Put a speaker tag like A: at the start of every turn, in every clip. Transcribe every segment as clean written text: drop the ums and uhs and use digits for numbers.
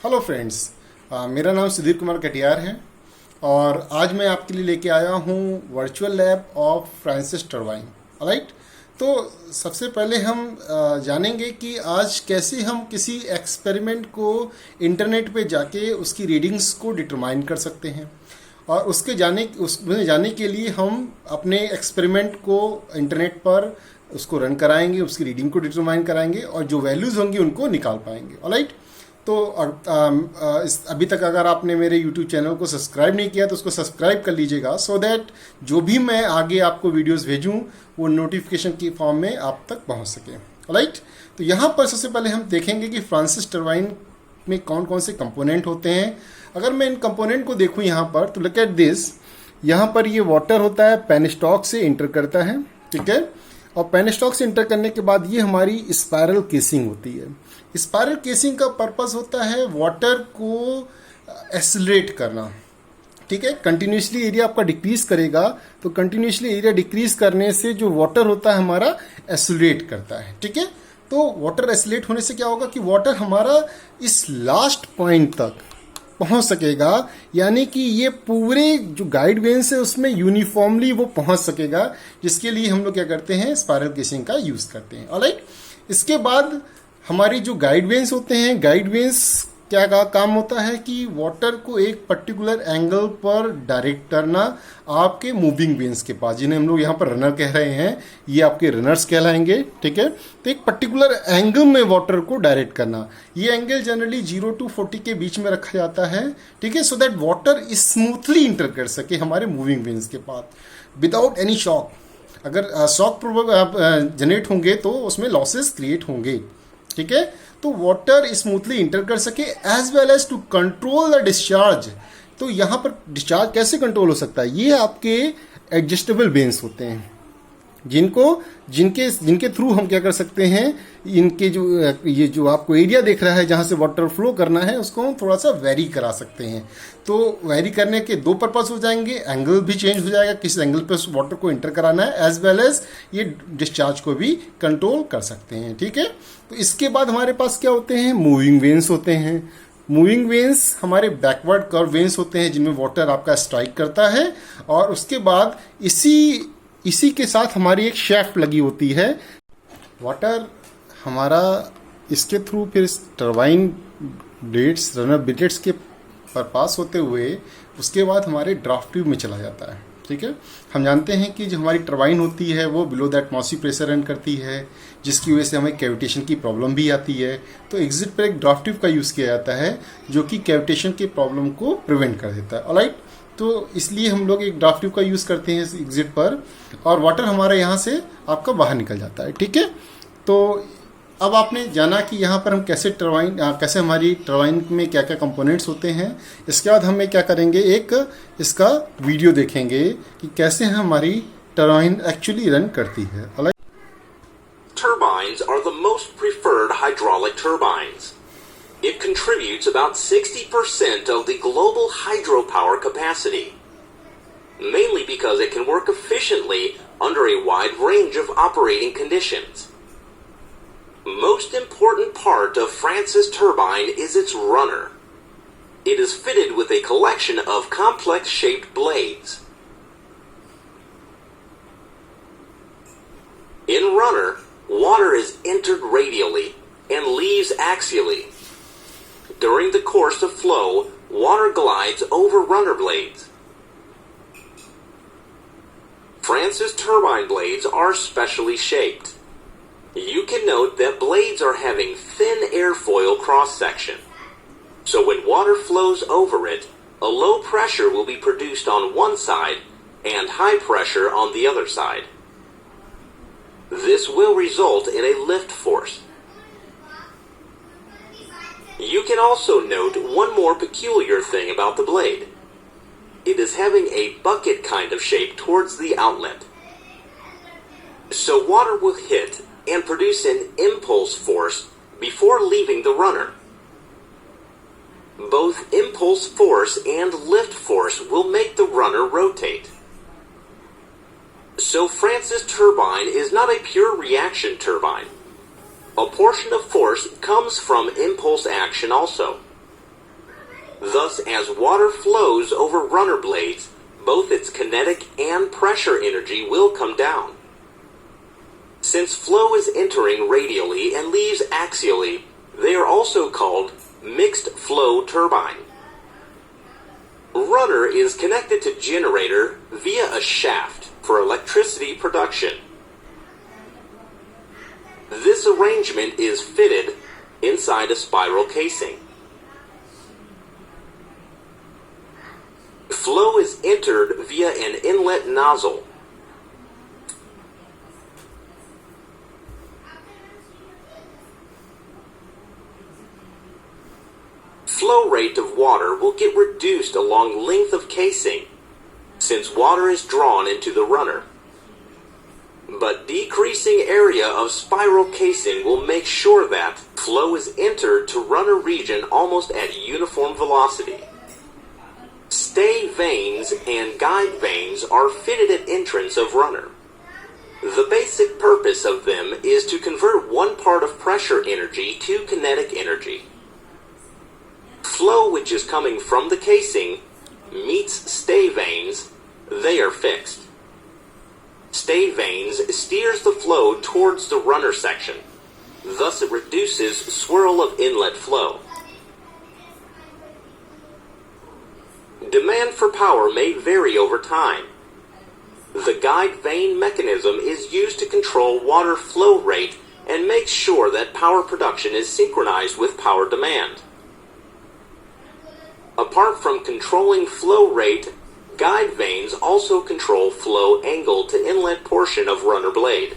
A: Hello friends, मेरा नाम सुधीर कुमार कटियार है और आज मैं आपके लिए लेके आया हूँ virtual lab of Francis turbine. Right, तो सबसे पहले हम जानेंगे कि आज कैसे हम किसी एक्सपेरिमेंट को इंटरनेट पे जाके उसकी रीडिंग्स को डिटरमाइन कर सकते हैं और उसमें जाने के लिए हम अपने एक्सपेरिमेंट को इंटरनेट पर उसको रन कराएंगे, उसकी रीडिंग को डिटरमाइन कराएंगे और जो वैल्यूज़ होंगी उनको निकाल पाएंगे। ऑलराइट, तो अभी तक अगर आपने मेरे YouTube चैनल को सब्सक्राइब नहीं किया तो उसको सब्सक्राइब कर लीजिएगा, सो दैट जो भी मैं आगे आपको वीडियोस भेजूं वो नोटिफिकेशन की फॉर्म में आप तक पहुंच सके। राइट, तो यहाँ पर सबसे पहले हम देखेंगे कि फ्रांसिस टरबाइन में कौन कौन से कंपोनेंट होते हैं। अगर मैं इन कंपोनेंट को देखूँ यहाँ पर, तो लुक एट दिस। यहाँ पर ये वाटर होता है, पेनस्टॉक से इंटर करता है, ठीक है, और पेनस्टॉक से इंटर करने के बाद ये हमारी स्पायरल केसिंग होती है। स्पायरल केसिंग का पर्पस होता है वाटर को एक्सेलरेट करना, ठीक है। कंटिन्यूसली एरिया आपका डिक्रीज करेगा, तो कंटिन्यूसली एरिया डिक्रीज करने से जो वाटर होता है हमारा एक्सेलरेट करता है, ठीक है। तो वाटर एक्सेलरेट होने से क्या होगा कि वाटर हमारा इस लास्ट पॉइंट तक पहुंच सकेगा, यानी कि ये पूरे जो गाइड वेन्स है उसमें यूनिफॉर्मली वो पहुंच सकेगा, जिसके लिए हम लोग क्या करते हैं, स्पायरल केसिंग का यूज करते हैं। ऑलराइट, इसके बाद हमारी जो गाइड वेन्स होते हैं, गाइड वेन्स क्या का काम होता है कि वाटर को एक पर्टिकुलर एंगल पर डायरेक्ट करना आपके मूविंग वेन्स के पास, जिन्हें हम लोग यहाँ पर रनर कह रहे हैं, ये आपके रनर्स कहलाएंगे, ठीक है। तो एक पर्टिकुलर एंगल में वाटर को डायरेक्ट करना, ये एंगल जनरली 0 to 40 के बीच में रखा जाता है, ठीक है, so that water smoothly enter कर सके हमारे मूविंग वेन्स के पास विदाउट एनी शॉक। अगर शॉक जनरेट होंगे तो उसमें लॉसेस क्रिएट होंगे, ठीक है। तो वाटर स्मूथली इंटर कर सके as well as to control the discharge. तो यहाँ पर डिस्चार्ज कैसे कंट्रोल हो सकता है, ये आपके एडजस्टेबल वेन्स होते हैं, जिनके थ्रू हम क्या कर सकते हैं, इनके ये जो आपको एरिया दिख रहा है जहां से वाटर फ्लो करना है उसको हम थोड़ा सा वेरी करा सकते हैं। तो वेरी करने के दो पर्पस हो जाएंगे, एंगल भी चेंज हो जाएगा, किस एंगल पे वाटर को इंटर कराना है, एज वेल एज ये डिस्चार्ज को भी कंट्रोल कर सकते हैं, ठीक है। तो इसके बाद हमारे पास क्या होते हैं, मूविंग वेन्स होते हैं। मूविंग वेन्स हमारे बैकवर्ड कर्व वेन्स होते हैं, जिनमें वाटर आपका स्ट्राइक करता है और उसके बाद इसी के साथ हमारी एक शेफ्ट लगी होती है। वाटर हमारा इसके थ्रू फिर टरबाइन ब्लेड्स, रनर ब्लेड्स के पास होते हुए उसके बाद हमारे ड्राफ्ट ट्यूब में चला जाता है, ठीक है। हम जानते हैं कि जो हमारी टरबाइन होती है वो below the atmospheric pressure run करती है, जिसकी वजह से हमें कैविटेशन की प्रॉब्लम भी आती है। तो एग्जिट पर एक ड्राफ्ट ट्यूब का यूज़ किया जाता है जो कि कैविटेशन की प्रॉब्लम को प्रिवेंट कर देता है। ऑलराइट, तो इसलिए हम लोग एक ड्राफ्ट ट्यूब का यूज़ करते हैं एग्जिट पर, और वाटर हमारा यहाँ से आपका बाहर निकल जाता है, ठीक है। तो अब आपने जाना कि यहाँ पर हम कैसे हमारी टरबाइन में क्या क्या कंपोनेंट्स होते हैं। इसके बाद हमें क्या करेंगे, एक इसका वीडियो देखेंगे कि कैसे हमारी टरबाइन एक्चुअली रन करती है।
B: Turbines are the most preferred hydraulic turbines. It contributes about 60% of the global hydropower capacity, mainly because it can work efficiently under a wide range of operating conditions. Most important part of Francis turbine is its runner. It is fitted with a collection of complex-shaped blades. In runner, water is entered radially and leaves axially. During the course of flow, water glides over runner blades. Francis turbine blades are specially shaped. You can note that blades are having thin airfoil cross-section. So when water flows over it, a low pressure will be produced on one side and high pressure on the other side. This will result in a lift force. You can also note one more peculiar thing about the blade. It is having a bucket kind of shape towards the outlet. So water will hit and produce an impulse force before leaving the runner. Both impulse force and lift force will make the runner rotate. So Francis turbine is not a pure reaction turbine. A portion of force comes from impulse action also. Thus, as water flows over runner blades, both its kinetic and pressure energy will come down. Since flow is entering radially and leaves axially, they are also called mixed flow turbine. Runner is connected to generator via a shaft for electricity production. This arrangement is fitted inside a spiral casing. Flow is entered via an inlet nozzle. Flow rate of water will get reduced along length of casing, since water is drawn into the runner. But decreasing area of spiral casing will make sure that flow is entered to runner region almost at uniform velocity. Stay vanes and guide vanes are fitted at entrance of runner. The basic purpose of them is to convert one part of pressure energy to kinetic energy. Flow which is coming from the casing meets stay vanes, they are fixed. Stay vanes steers the flow towards the runner section. Thus it reduces swirl of inlet flow. Demand for power may vary over time. The guide vane mechanism is used to control water flow rate and make sure that power production is synchronized with power demand. Apart from controlling flow rate, guide vanes also control flow angle to inlet portion of runner blade.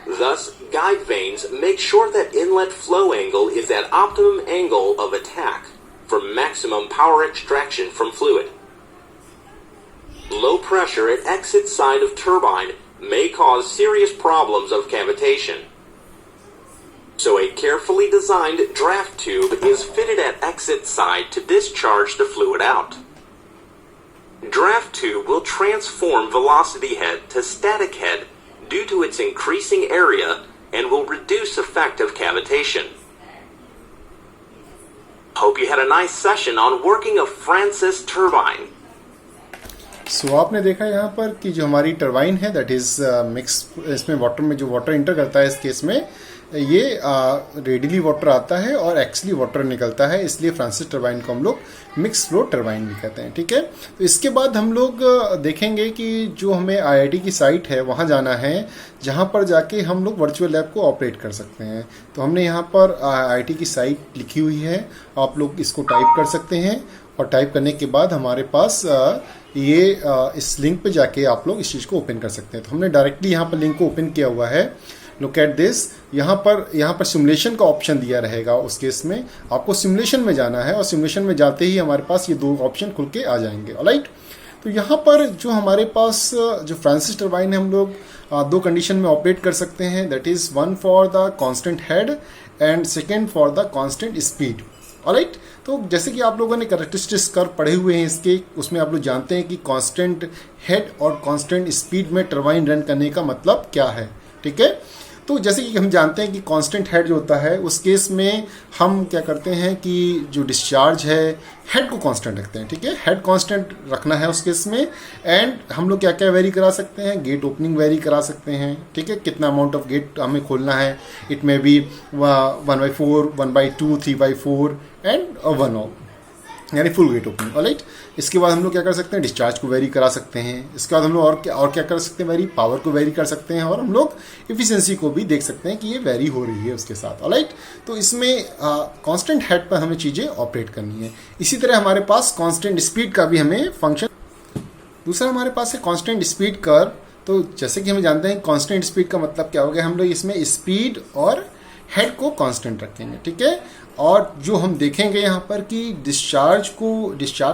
B: Thus, guide vanes make sure that inlet flow angle is at optimum angle of attack for maximum power extraction from fluid. Low pressure at exit side of turbine may cause serious problems of cavitation. So a carefully designed draft tube is fitted at exit side to discharge the fluid out. Draft tube will transform velocity head to static head due to its increasing area and will reduce effect of cavitation. Hope you had a nice session on working a Francis turbine.
A: सो आपने देखा यहाँ पर कि जो हमारी turbine है that is mix, इसमें water में जो वाटर इंटर करता है इस केस में ये रेडिली वाटर आता है और एक्चुअली वाटर निकलता है, इसलिए फ्रांसिस टरबाइन को हम लोग मिक्स फ्लो टरबाइन भी कहते हैं। ठीक है, तो इसके बाद हम लोग देखेंगे कि जो हमें आईआईटी की साइट है वहाँ जाना है जहाँ पर जाके हम लोग वर्चुअल लैब को ऑपरेट कर सकते हैं। तो हमने यहाँ पर आईआईटी की साइट लिखी हुई है, आप लोग इसको टाइप कर सकते हैं और टाइप करने के बाद हमारे पास ये इस लिंक पे जाके आप लोग इस चीज़ को ओपन कर सकते हैं। तो हमने डायरेक्टली यहाँ पर लिंक को ओपन किया हुआ है। लुक एट दिस, यहाँ पर सिमुलेशन का ऑप्शन दिया रहेगा। उस केस में आपको सिमुलेशन में जाना है और सिमुलेशन में जाते ही हमारे पास ये दो ऑप्शन खुल के आ जाएंगे। ऑलराइट, तो यहाँ पर जो हमारे पास जो फ्रांसिस टरबाइन है हम लोग दो कंडीशन में ऑपरेट कर सकते हैं, that is one for the constant head and second for the constant speed. Alright, तो जैसे कि आप लोगों ने कैरेक्टरिस्टिक्स कर्व पढ़े हुए हैं इसके, उसमें आप लोग जानते हैं कि कांस्टेंट हेड और कांस्टेंट स्पीड में टरबाइन रन करने का मतलब क्या है। ठीक है, तो जैसे कि हम जानते हैं कि कांस्टेंट हेड जो होता है उस केस में हम क्या करते हैं कि जो डिस्चार्ज है हेड को कांस्टेंट रखते हैं। ठीक है, हेड कांस्टेंट रखना है उस केस में। एंड हम लोग क्या क्या वेरी करा सकते हैं, गेट ओपनिंग वेरी करा सकते हैं। ठीक है, कितना अमाउंट ऑफ गेट हमें खोलना है, इट मे बी 1/4, 1/2, 3/4 एंड 1/0, यानी फुल गेट ओपनिंग। ऑलराइट, इसके बाद हम लोग क्या कर सकते हैं, डिस्चार्ज को वेरी करा सकते हैं। इसके बाद हम लोग और क्या कर सकते हैं, वेरी पावर को वेरी कर सकते हैं और हम लोग इफिशिएंसी को भी देख सकते हैं कि ये वेरी हो रही है उसके साथ। ऑलराइट, तो इसमें कांस्टेंट हेड पर हमें चीज़ें ऑपरेट करनी है। इसी तरह हमारे पास कांस्टेंट स्पीड का भी हमें फंक्शन, दूसरा हमारे पास है कांस्टेंट स्पीड कर्व। तो जैसे कि हम जानते हैं कांस्टेंट स्पीड का मतलब क्या हो गया, हम लोग इसमें स्पीड और हेड को कांस्टेंट रखेंगे। ठीक है, और जो हम देखेंगे यहाँ पर कि डिस्चार्ज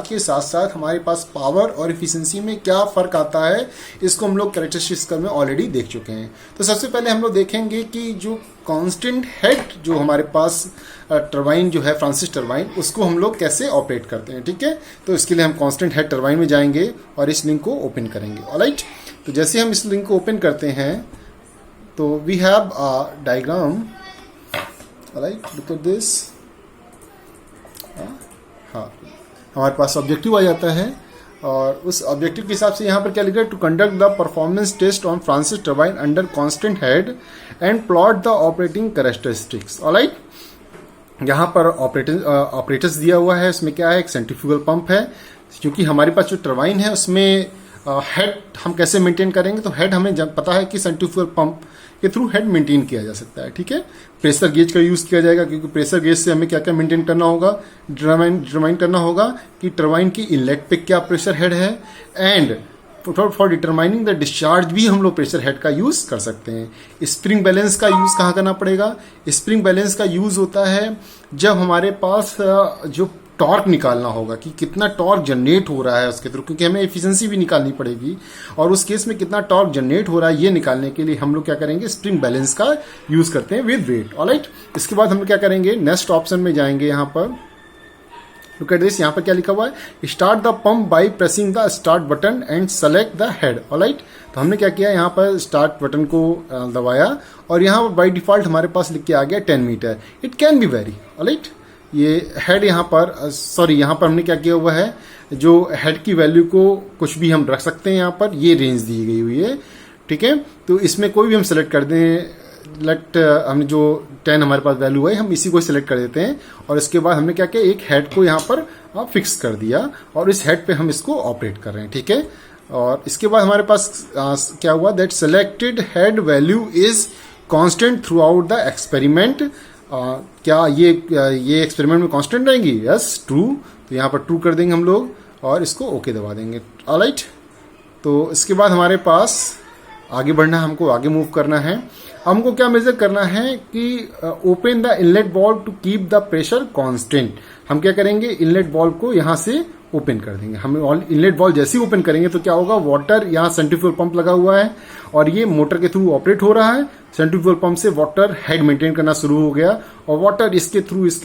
A: के साथ साथ हमारे पास पावर और इफिशिएंसी में क्या फ़र्क आता है, इसको हम लोग कैरेक्टरिस्टिक्स कर्व में ऑलरेडी देख चुके हैं। तो सबसे पहले हम लोग देखेंगे कि जो कांस्टेंट हेड जो हमारे पास टरबाइन जो है फ्रांसिस टरबाइन, उसको हम लोग कैसे ऑपरेट करते हैं। ठीक है, तो इसके लिए हम कांस्टेंट हेड टरबाइन में जाएंगे और इस लिंक को ओपन करेंगे। ऑलराइट, तो जैसे हम इस लिंक को ओपन करते हैं तो we have diagram. Alright, look at this. हाँ, हमारे पास ऑब्जेक्टिव आ जाता है और उस ऑब्जेक्टिव के हिसाब से यहाँ पर क्या लिखा है, to conduct the performance test on Francis turbine under constant head and plot the operating characteristics. Alright, यहाँ पर ऑपरेटर्स दिया हुआ है, इसमें क्या है, एक सेंट्रीफ्यूगल पंप है, क्योंकि हमारे पास जो टरबाइन है उसमें हेड हम कैसे मेंटेन करेंगे, तो हेड हमें जब पता है कि सेंट्रीफ्यूगल पंप के थ्रू हेड मेंटेन किया जा सकता है। ठीक है, प्रेशर गेज का यूज किया जाएगा, क्योंकि प्रेशर गेज से हमें क्या क्या मेंटेन करना होगा, डिटरमाइन करना होगा कि टरबाइन की इनलेट पे क्या प्रेशर हेड है, and for determining the discharge भी हम लोग प्रेशर हेड का यूज कर सकते हैं। स्प्रिंग बैलेंस का यूज कहाँ करना पड़ेगा, स्प्रिंग बैलेंस का यूज होता है जब हमारे पास जो टॉर्क निकालना होगा कि कितना टॉर्क जनरेट हो रहा है उसके थ्रू, क्योंकि हमें एफिशिएंसी भी निकालनी पड़ेगी, और उस केस में कितना टॉर्क जनरेट हो रहा है ये निकालने के लिए हम लोग क्या करेंगे, स्प्रिंग बैलेंस का यूज करते हैं विद वेट। ऑलराइट, इसके बाद हम लोग क्या करेंगे, नेक्स्ट ऑप्शन में जाएंगे, यहाँ पर लुक एट दिस, यहाँ पर क्या लिखा हुआ है, start the pump by pressing the start button and select the head. Alright, तो हमने क्या किया, यहाँ पर स्टार्ट बटन को दबाया और यहाँ पर बाय डिफॉल्ट हमारे पास लिख के आ गया 10 meter. It can be very. Alright, ये हेड यहाँ पर यहाँ पर हमने क्या किया हुआ है, जो हेड की वैल्यू को कुछ भी हम रख सकते हैं, यहाँ पर ये रेंज दी गई हुई है। ठीक है, तो इसमें कोई भी हम सेलेक्ट कर दें, हमने जो 10 हमारे पास वैल्यू है हम इसी को सिलेक्ट कर देते हैं, और इसके बाद हमने क्या किया, एक हेड को यहाँ पर फिक्स कर दिया और इस हेड पे हम इसको ऑपरेट कर रहे हैं। ठीक है, और इसके बाद हमारे पास क्या हुआ, that selected head value is constant through out the experiment. क्या ये एक्सपेरिमेंट में कांस्टेंट रहेंगी, यस ट्रू, तो यहाँ पर ट्रू कर देंगे हम लोग और इसको ओके दबा देंगे। ऑलराइट, तो इसके बाद हमारे पास आगे बढ़ना, हमको आगे मूव करना है। हमको क्या मेजर करना है कि open the inlet valve to keep the pressure constant. हम क्या करेंगे, इनलेट वॉल्व को यहाँ से ओपन कर देंगे। हम इनलेट वॉल्व जैसे ही ओपन करेंगे तो क्या होगा, वाटर, यहाँ सेंट्रीफ्यूगल पंप लगा हुआ है और ये मोटर के थ्रू ऑपरेट हो रहा है। सेंट्रीफ्यूगल पंप से वाटर हेड मेंटेन करना शुरू हो गया और वाटर इसके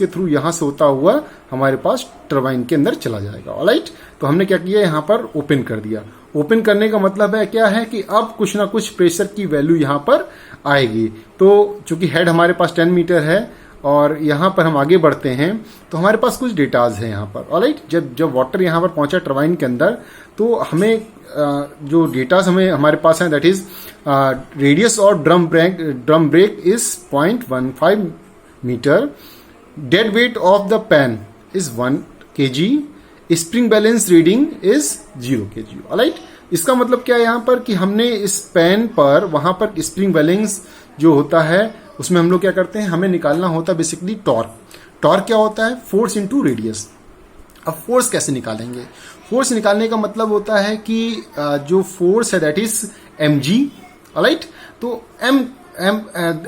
A: थ्रू यहाँ से होता हुआ हमारे पास टरबाइन के अंदर चला जाएगा। ऑलराइट, तो हमने क्या किया, यहाँ पर ओपन कर दिया। ओपन करने का मतलब है क्या है कि अब कुछ ना कुछ प्रेशर की वैल्यू यहाँ पर आएगी। तो चूंकि हेड हमारे पास 10 मीटर है और यहाँ पर हम आगे बढ़ते हैं तो हमारे पास कुछ डेटाज है यहाँ पर। ऑलराइट, जब वाटर यहाँ पर पहुंचा टरबाइन के अंदर तो हमें जो डेटाज हमारे पास है, दैट इज रेडियस और drum brake is 0.15 meter, dead weight of the pan is 1 kg, spring balance reading is 0 kg। Alright, इसका मतलब क्या है यहाँ पर कि हमने इस पैन पर वहां पर स्प्रिंग बैलेंस जो होता है उसमें हम लोग क्या करते हैं, हमें निकालना होता है बेसिकली टॉर्क। टॉर्क क्या होता है, फोर्स इनटू रेडियस। अब फोर्स कैसे निकालेंगे, फोर्स निकालने का मतलब होता है कि जो फोर्स है दैट इज mg। ऑलराइट, तो m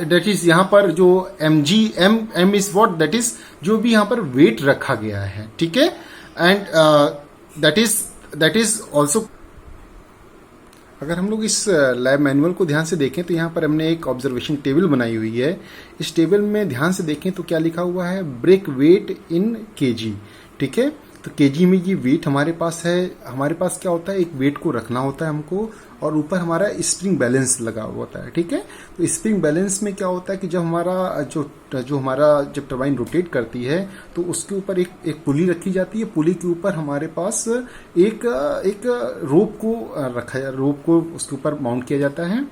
A: दैट इज यहाँ पर जो m is what, that is जो भी यहाँ पर वेट रखा गया है। ठीक है, एंड दैट इज ऑल्सो, अगर हम लोग इस लैब मैनुअल को ध्यान से देखें तो यहाँ पर हमने एक ऑब्जर्वेशन टेबल बनाई हुई है। इस टेबल में ध्यान से देखें तो क्या लिखा हुआ है, ब्रेक वेट इन kg। ठीक है, तो kg में ये वेट हमारे पास है। हमारे पास क्या होता है, एक वेट को रखना होता है हमको और ऊपर हमारा स्प्रिंग बैलेंस लगा हुआ होता है। ठीक है, तो स्प्रिंग बैलेंस में क्या होता है कि जब हमारा जब टरबाइन रोटेट करती है तो उसके ऊपर एक पुली रखी जाती है। पुली के ऊपर हमारे पास एक रोप को उसके ऊपर माउंट किया जाता है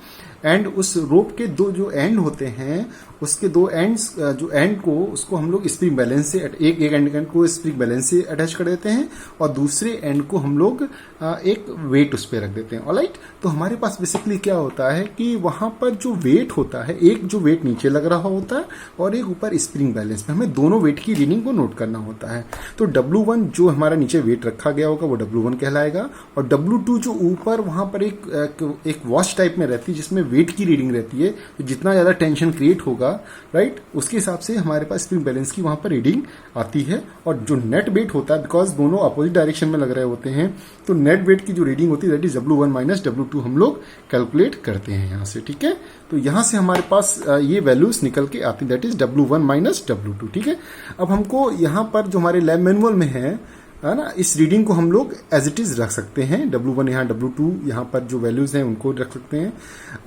A: एंड उस रोप के दो जो एंड होते हैं उसके दो एंड्स जो एंड को उसको हम लोग स्प्रिंग बैलेंस से एक एंड को स्प्रिंग बैलेंस से अटैच कर देते हैं और दूसरे एंड को हम लोग एक वेट उस पर रख देते हैं। ऑलराइट, तो हमारे पास बेसिकली क्या होता है कि वहां पर जो वेट होता है, एक जो वेट नीचे लग रहा होता है और एक ऊपर स्प्रिंग बैलेंस में, हमें दोनों वेट की रीडिंग को नोट करना होता है। तो W1 जो हमारा नीचे वेट रखा गया होगा वो W1 कहलाएगा और W2 जो ऊपर वहां पर एक वॉच टाइप में रहती है जिसमें वेट की रीडिंग रहती है। तो जितना ज्यादा टेंशन क्रिएट होगा, राइट, उसके हिसाब से हमारे पास स्प्रिंग बैलेंस की वहां पर रीडिंग आती है। और जो नेट वेट होता है, बिकॉज दोनों अपोजिट डायरेक्शन में लग रहे होते हैं, तो नेट वेट की जो रीडिंग होती है that is W1 minus W2 हम लोग कैलकुलेट करते हैं यहाँ से। ठीक है, तो यहाँ से हमारे पास ये वैल्यूज निकल के आती है, that is W1 minus W2। ठीक है, अब हमको यहाँ पर जो हमारे लैब मैनुअल में है ना, इस रीडिंग को हम लोग एज इट इज रख सकते हैं। W1 यहाँ, W2 यहाँ पर जो वैल्यूज हैं उनको रख सकते हैं।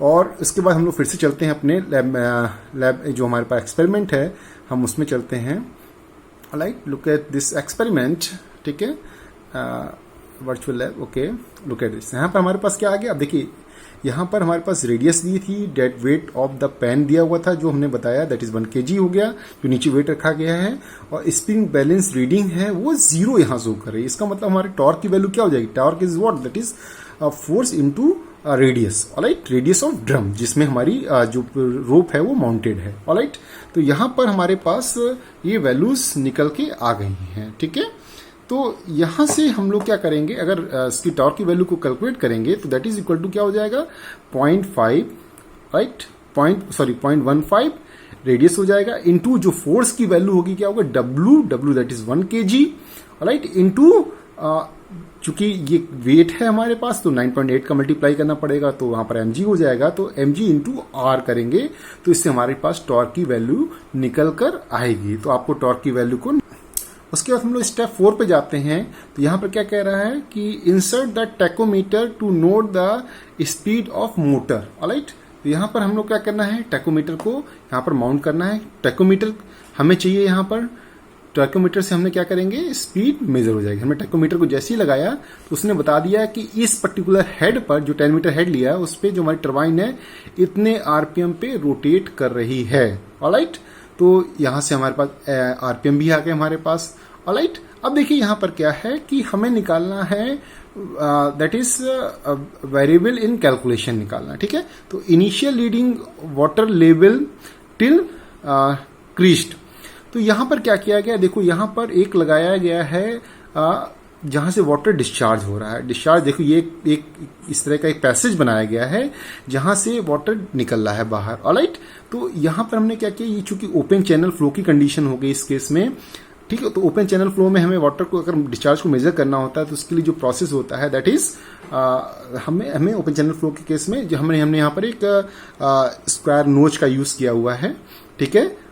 A: और इसके बाद हम लोग फिर से चलते हैं अपने लैब जो हमारे पास एक्सपेरिमेंट है हम उसमें चलते हैं। Alright, look at this experiment, ठीक है, virtual lab, okay, look at this. यहाँ पर हमारे पास क्या आ गया, अब देखिए यहाँ पर हमारे पास रेडियस दी थी, dead weight of the pan दिया हुआ था जो हमने बताया, दैट इज 1 kg हो गया, जो नीचे वेट रखा गया है, और स्प्रिंग बैलेंस रीडिंग है वो 0 यहाँ शो कर रही है। इसका मतलब हमारे टॉर्क की वैल्यू क्या हो जाएगी, torque is what, that is force into radius, alright, radius of drum, जिसमें हमारी जो रोप है वो माउंटेड है, ऑलराइट। तो यहाँ पर हमारे पास ये वैल्यूज निकल के आ गई हैं, ठीक है। तो यहां से हम लोग क्या करेंगे, अगर इसकी टॉर्क की वैल्यू को कैलकुलेट करेंगे तो दैट इज इक्वल टू क्या हो जाएगा, 0.5, राइट, 0.15 रेडियस हो जाएगा, इनटू जो फोर्स की वैल्यू होगी क्या होगा, W that is 1 kg, right, into चूंकि ये वेट है हमारे पास तो 9.8 का मल्टीप्लाई करना पड़ेगा, तो वहां पर mg हो जाएगा, तो mg इंटू r करेंगे तो इससे हमारे पास टॉर्क की वैल्यू निकल कर आएगी। तो आपको टॉर्क की वैल्यू को, उसके बाद हम लोग स्टेप 4 पे जाते हैं। तो यहाँ पर क्या कह रहा है कि insert the tachometer to note the speed of motor, alright. तो यहाँ पर हम लोग क्या करना है, टैकोमीटर को यहाँ पर माउंट करना है। टैकोमीटर हमें चाहिए, यहाँ पर टैकोमीटर से हमने क्या करेंगे, स्पीड मेजर हो जाएगी। हमने टैकोमीटर को जैसे ही लगाया तो उसने बता दिया कि इस पर्टिकुलर हेड पर, जो 10 मीटर हेड लिया है उस पर जो हमारी टरबाइन है इतने आरपीएम पे रोटेट कर रही है, ऑलराइट। तो यहां से हमारे पास आरपीएम भी आ गए हमारे पास, ऑलराइट। अब देखिए यहां पर क्या है कि हमें निकालना है, that is variable in calculation निकालना, ठीक है। तो initial reading water level till crest. तो यहां पर क्या किया गया, देखो यहां पर एक लगाया गया है जहां से वाटर डिस्चार्ज हो रहा है। डिस्चार्ज देखो ये एक इस तरह का एक पैसेज बनाया गया है जहां से वाटर निकल रहा है बाहर, ऑलराइट। तो यहां पर हमने क्या किया, ये चूंकि ओपन चैनल फ्लो की कंडीशन हो गई इस केस में, ठीक है। तो ओपन चैनल फ्लो में हमें वाटर को, अगर डिस्चार्ज को मेजर करना होता है तो उसके लिए जो प्रोसेस होता है दैट इज हमें ओपन चैनल फ्लो के केस में जो हमने यहाँ पर एक स्क्वायर नोच का यूज किया हुआ है, ठीक है।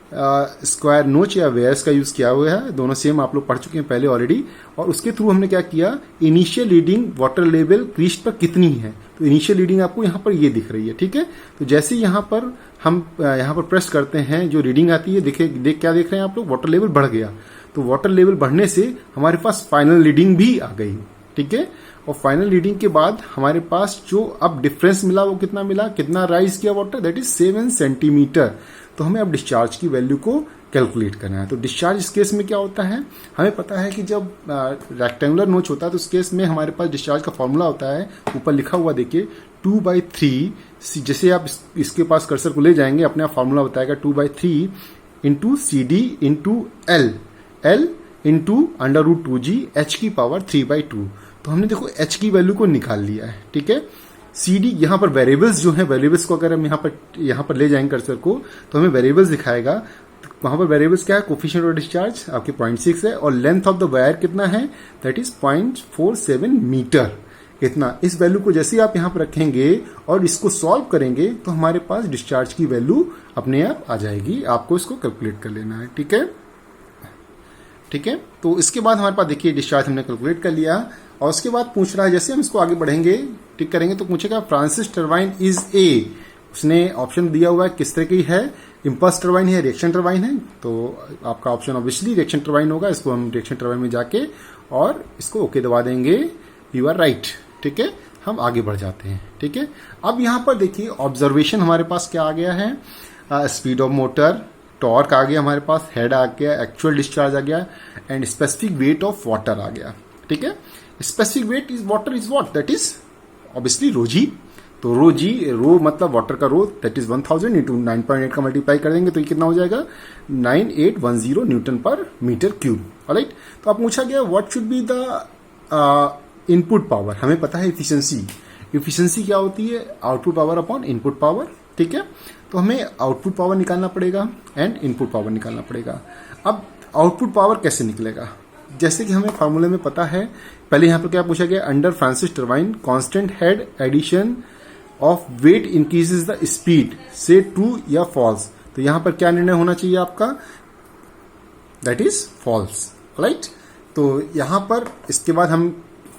A: स्क्वायर नोच या वेयर्स का यूज किया हुआ है, दोनों सेम आप लोग पढ़ चुके हैं पहले ऑलरेडी। और उसके थ्रू हमने क्या किया, initial reading water level Crest पर कितनी है, तो इनिशियल रीडिंग आपको यहाँ पर ये दिख रही है, ठीक है। तो जैसे यहाँ पर हम यहाँ पर प्रेस करते हैं जो रीडिंग आती है, देख क्या देख रहे हैं आप लोग, वाटर लेवल बढ़ गया। तो वाटर लेवल बढ़ने से हमारे पास फाइनल रीडिंग भी आ गई, ठीक है। और फाइनल रीडिंग के बाद हमारे पास जो अब डिफरेंस मिला वो कितना मिला, कितना राइज किया वाटर, दैट इज 7 सेंटीमीटर। तो हमें अब डिस्चार्ज की वैल्यू को कैलकुलेट करना है। तो डिस्चार्ज इस केस में क्या होता है, हमें पता है कि जब रेक्टेंगुलर नोच होता है तो उस केस में हमारे पास डिस्चार्ज का फॉर्मूला होता है, ऊपर लिखा हुआ देखिए 2/3। जैसे आप इसके पास कर्सर को ले जाएंगे अपने आप फॉर्मूला बताएगा 2/3 into CD into L into √2G h⁻3/2। तो हमने देखो h की वैल्यू को निकाल लिया है, ठीक है। CD यहाँ पर वेरिएबल्स जो है, वेरिएबल्स को अगर हम यहाँ पर ले जाएंगे कर्सर को तो हमें वेरिएबल्स दिखाएगा। तो वहां पर वेरिएबल्स क्या है, कोफिशिएंट ऑफ डिस्चार्ज आपके 0.6 है, और लेंथ ऑफ द वायर कितना है, दैट इज 0.47 मीटर। इतना इस वैल्यू को जैसे आप यहाँ पर रखेंगे और इसको सॉल्व करेंगे तो हमारे पास डिस्चार्ज की वैल्यू अपने आप आ जाएगी। आपको इसको कैलकुलेट कर लेना है, ठीक है, ठीक है। तो इसके बाद हमारे पास देखिए डिस्चार्ज हमने कैलकुलेट कर लिया, और उसके बाद पूछ रहा है, जैसे हम इसको आगे बढ़ेंगे टिक करेंगे तो पूछेगा फ्रांसिस टरबाइन इज ए। उसने ऑप्शन दिया हुआ है किस तरह की है, इंपल्स टरबाइन है, रिएक्शन टरबाइन है। तो आपका ऑप्शन ऑब्वियसली रिएक्शन टरबाइन होगा। इसको हम रिएक्शन टरबाइन में जाके और इसको ओके दबा देंगे, यू आर राइट, ठीक है। हम आगे बढ़ जाते हैं, ठीक है। अब यहाँ पर देखिए ऑब्जर्वेशन हमारे पास क्या आ गया है, स्पीड ऑफ मोटर, टॉर्क आ गया हमारे पास, हेड आ गया, एक्चुअल डिस्चार्ज आ गया, and specific weight of water आ गया, ठीक है। Specific weight is water is what, that is obviously rho G. तो रो जी, रो मतलब वाटर का रो, दैट इज 1000 इंटू 9.8 का मल्टीप्लाई कर देंगे तो ये कितना हो जाएगा, 9810 न्यूटन पर मीटर क्यूब, ऑलराइट। तो अब पूछा गया what should be the input power. हमें पता है इफिशिएंसी क्या होती है, output power upon input power, ठीक है। तो हमें आउटपुट पावर निकालना पड़ेगा एंड इनपुट पावर निकालना पड़ेगा। अब आउटपुट पावर कैसे निकलेगा, जैसे कि हमें फार्मूले में पता है, पहले यहां पर क्या पूछा गया, under Francis turbine constant head addition of weight increases the speed, से ट्रू या फॉल्स। तो यहां पर क्या निर्णय होना चाहिए आपका, दैट इज फॉल्स, राइट। तो यहां पर इसके बाद हम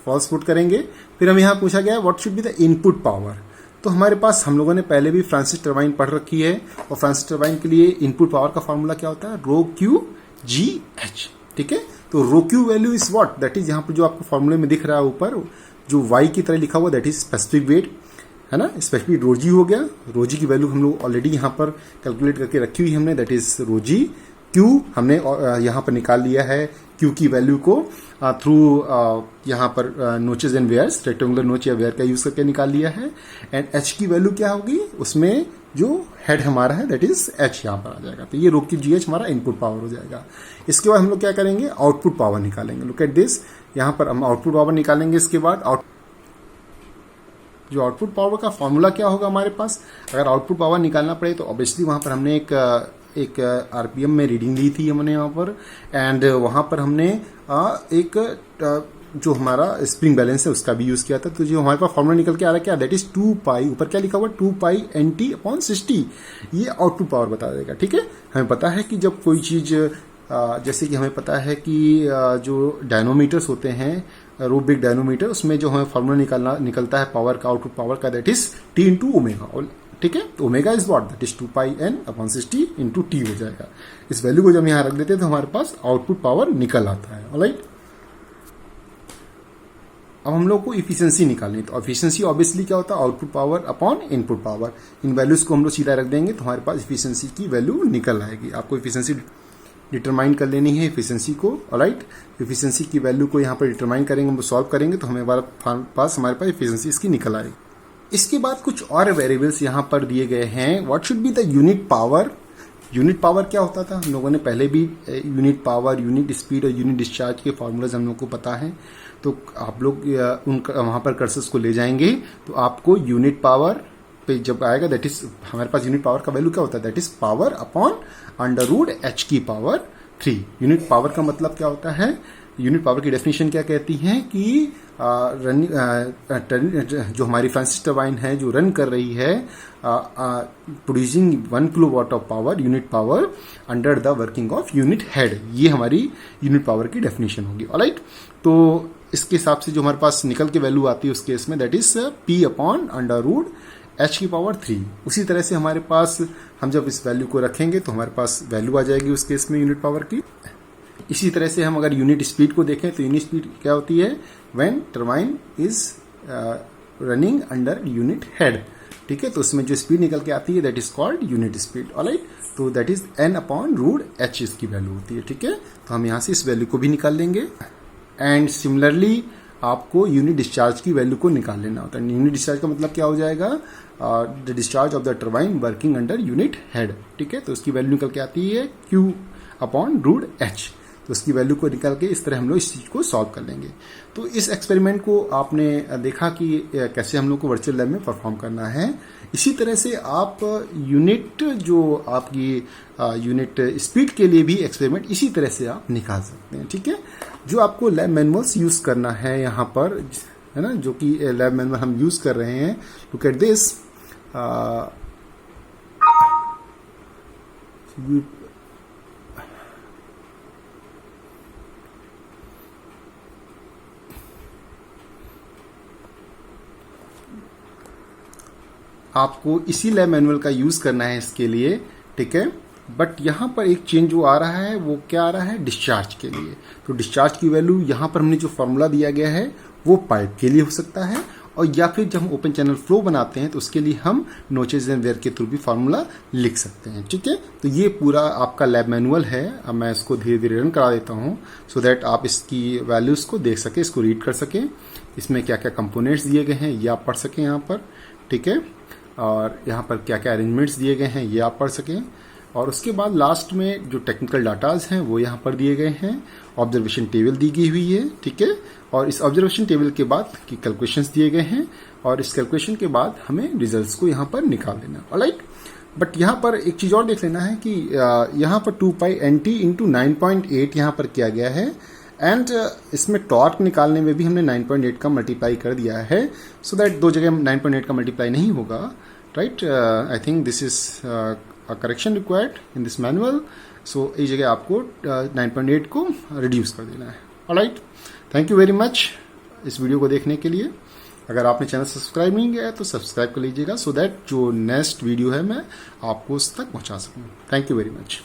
A: फॉल्स पुट करेंगे। फिर हम यहां पूछा गया what should be the input power. तो हमारे पास हम लोगों ने पहले भी फ्रांसिस टरबाइन पढ़ रखी है, और फ्रांसिस टरबाइन के लिए इनपुट पावर का फॉर्मूला क्या होता है, रो क्यू जी एच, ठीक है। तो rho Q value is what, that is यहाँ पर जो आपको फॉर्मूले में दिख रहा है ऊपर जो वाई की तरह लिखा हुआ, दैट इज स्पेसिफिक वेट, है ना। स्पेसिफिक रोजी हो गया, रोजी की वैल्यू हम लोग ऑलरेडी यहाँ पर कैलकुलेट करके रखी हुई हमने, दैट इज रोजी। क्यू हमने यहाँ पर निकाल लिया है, क्यू की वैल्यू को थ्रू यहाँ पर नोचेस एंड वेयर्स, रेक्टेंगुलर नोच या वेयर का यूज करके निकाल लिया है। एंड एच की वैल्यू क्या होगी, उसमें जो हेड हमारा है दैट इज एच यहाँ पर आ जाएगा। तो ये रो क्यू जी एच हमारा इनपुट पावर हो जाएगा। इसके बाद हम लोग क्या करेंगे, आउटपुट पावर निकालेंगे। लुक एट दिस, यहाँ पर हम आउटपुट पावर निकालेंगे। इसके बाद जो आउटपुट पावर का फॉर्मूला क्या होगा हमारे पास, अगर आउटपुट पावर निकालना पड़े तो ऑब्वियसली वहां पर हमने एक आरपीएम में रीडिंग ली थी हमने यहाँ पर, एंड वहां पर हमने एक जो हमारा स्प्रिंग बैलेंस है उसका भी यूज किया था। तो जो हमारे पास फॉर्मूला निकल के आ रहा है क्या, दैट इज 2 पाई, ऊपर क्या लिखा हुआ 2 पाई NT/60, ये आउटपुट पावर बता देगा। ठीक है, हमें पता है कि जब कोई चीज जैसे कि हमें पता है कि जो डायनोमीटर्स होते हैं, रूबिक डायनोमीटर, उसमें जो हमें फॉर्मूला निकलता है पावर का, आउटपुट पावर का, that is T into omega. ठीक है, तो omega is what, that is 2 pi N/60 into T हो जाएगा। इस वैल्यू को जब हम यहाँ रख देते हैं तो हमारे पास आउटपुट पावर निकल आता है। ऑलराइट, अब हम लोग को इफिशिएंसी निकालनी है। तो इफिशिएंसी ऑब्वियसली क्या होता है, output power upon input power. इन वैल्यूज को हम लोग सीधा रख देंगे तो हमारे पास इफिशिएंसी की वैल्यू निकल आएगी। आपको इफिशिएंसी डिटरमाइन कर लेनी है इफिशिएंसी को। ऑलराइट, इफिशिएंसी की वैल्यू को यहाँ पर डिटरमाइन करेंगे, हम सॉल्व करेंगे तो हमारे पास इफिशिएंसी इसकी निकल आएगी। इसके बाद कुछ और वेरिएबल्स यहाँ पर दिए गए हैं। What should be the unit power. Unit power क्या होता था, हम लोगों ने पहले भी यूनिट पावर, यूनिट स्पीड और यूनिट डिस्चार्ज के फॉर्मूलाज हम लोग को पता है। तो आप लोग उनका वहां पर कर्सर्स को ले जाएंगे तो आपको यूनिट पावर पे जब आएगा, दैट इज हमारे पास यूनिट पावर का वैल्यू क्या होता है, that is power upon √h की पावर 3। यूनिट पावर का मतलब क्या होता है, यूनिट पावर की डेफिनेशन क्या कहती है कि जो हमारी फ्रांसिस टरबाइन है जो रन कर रही है, producing 1 kilowatt of power, unit power under the working of unit head, ये हमारी यूनिट पावर की डेफिनेशन होगी। ऑलराइट, तो इसके हिसाब से जो हमारे पास निकल के वैल्यू आती है उस केस में that is P upon √h की पावर 3। उसी तरह से हमारे पास हम जब इस वैल्यू को रखेंगे तो हमारे पास वैल्यू आ जाएगी उस केस में यूनिट पावर की। इसी तरह से हम अगर यूनिट स्पीड को देखें तो यूनिट स्पीड क्या होती है, when turbine is running under unit head. ठीक है, तो उसमें जो स्पीड निकल के आती है that is called unit speed. Alright, तो that is N upon √h इसकी वैल्यू होती है। ठीक है, तो हम यहाँ से इस वैल्यू को भी निकाल लेंगे। एंड सिमिलरली आपको यूनिट डिस्चार्ज की वैल्यू को निकाल लेना होता है। यूनिट डिस्चार्ज का मतलब क्या हो जाएगा, the discharge of the turbine working under unit head. ठीक है, तो उसकी वैल्यू निकल के आती है Q अपॉन √h। तो उसकी वैल्यू को निकाल के इस तरह हम लोग इस चीज को सॉल्व कर लेंगे। तो इस एक्सपेरिमेंट को आपने देखा कि कैसे हम लोग को वर्चुअल लैब में परफॉर्म करना है। इसी तरह से आप यूनिट जो आपकी यूनिट स्पीड के लिए भी एक्सपेरिमेंट इसी तरह से आप निकाल सकते हैं। ठीक है, जो आपको लैब मैनुअल्स यूज करना है यहाँ पर, है ना, जो कि लैब मैनुअल हम यूज कर रहे हैं। लुक एट दिस, आपको इसी लैब मैनुअल का यूज करना है इसके लिए। ठीक है, बट यहाँ पर एक चेंज जो आ रहा है वो क्या आ रहा है, डिस्चार्ज के लिए। तो डिस्चार्ज की वैल्यू यहाँ पर हमने जो फॉर्मूला दिया गया है वो पाइप के लिए हो सकता है, और या फिर जब हम ओपन चैनल फ्लो बनाते हैं तो उसके लिए हम नोचेस एंड वेयर के थ्रू भी फॉर्मूला लिख सकते हैं। ठीक है, तो ये पूरा आपका लैब मैनुअल है। अब मैं इसको धीरे धीरे रन करा देता हूँ सो दैट आप इसकी वैल्यूज को देख सकें, इसको रीड कर सकें। इसमें क्या क्या कंपोनेंट्स दिए गए हैं ये आप पढ़ सकें यहाँ पर। ठीक है, और यहाँ पर क्या क्या अरेंजमेंट्स दिए गए हैं ये आप पढ़ सकें। और उसके बाद लास्ट में जो टेक्निकल डाटाज हैं वो यहाँ पर दिए गए हैं। ऑब्जर्वेशन टेबल दी गई हुई है। ठीक है, और इस ऑब्जर्वेशन टेबल के बाद की कैलकुलेशंस दिए गए हैं, और इस कैलकुलेशन के बाद हमें रिजल्ट्स को यहाँ पर निकाल देना। ऑलराइट, बट यहाँ पर एक चीज और देख लेना है कि यहाँ पर 2 पाई NT इंटू 9.8 यहाँ पर किया गया है, एंड इसमें टॉर्क निकालने में भी हमने 9.8 का मल्टीप्लाई कर दिया है, सो दैट दो जगह 9.8 का मल्टीप्लाई नहीं होगा। Right, I think this is correction required in this manual. So इस जगह आपको 9.8 को रिड्यूस कर देना है। Alright, thank you very much इस वीडियो को देखने के लिए। अगर आपने चैनल सब्सक्राइब नहीं किया है तो सब्सक्राइब कर लीजिएगा, सो दैट जो नेक्स्ट वीडियो है मैं आपको उस तक पहुंचा सकूं। Thank you very much.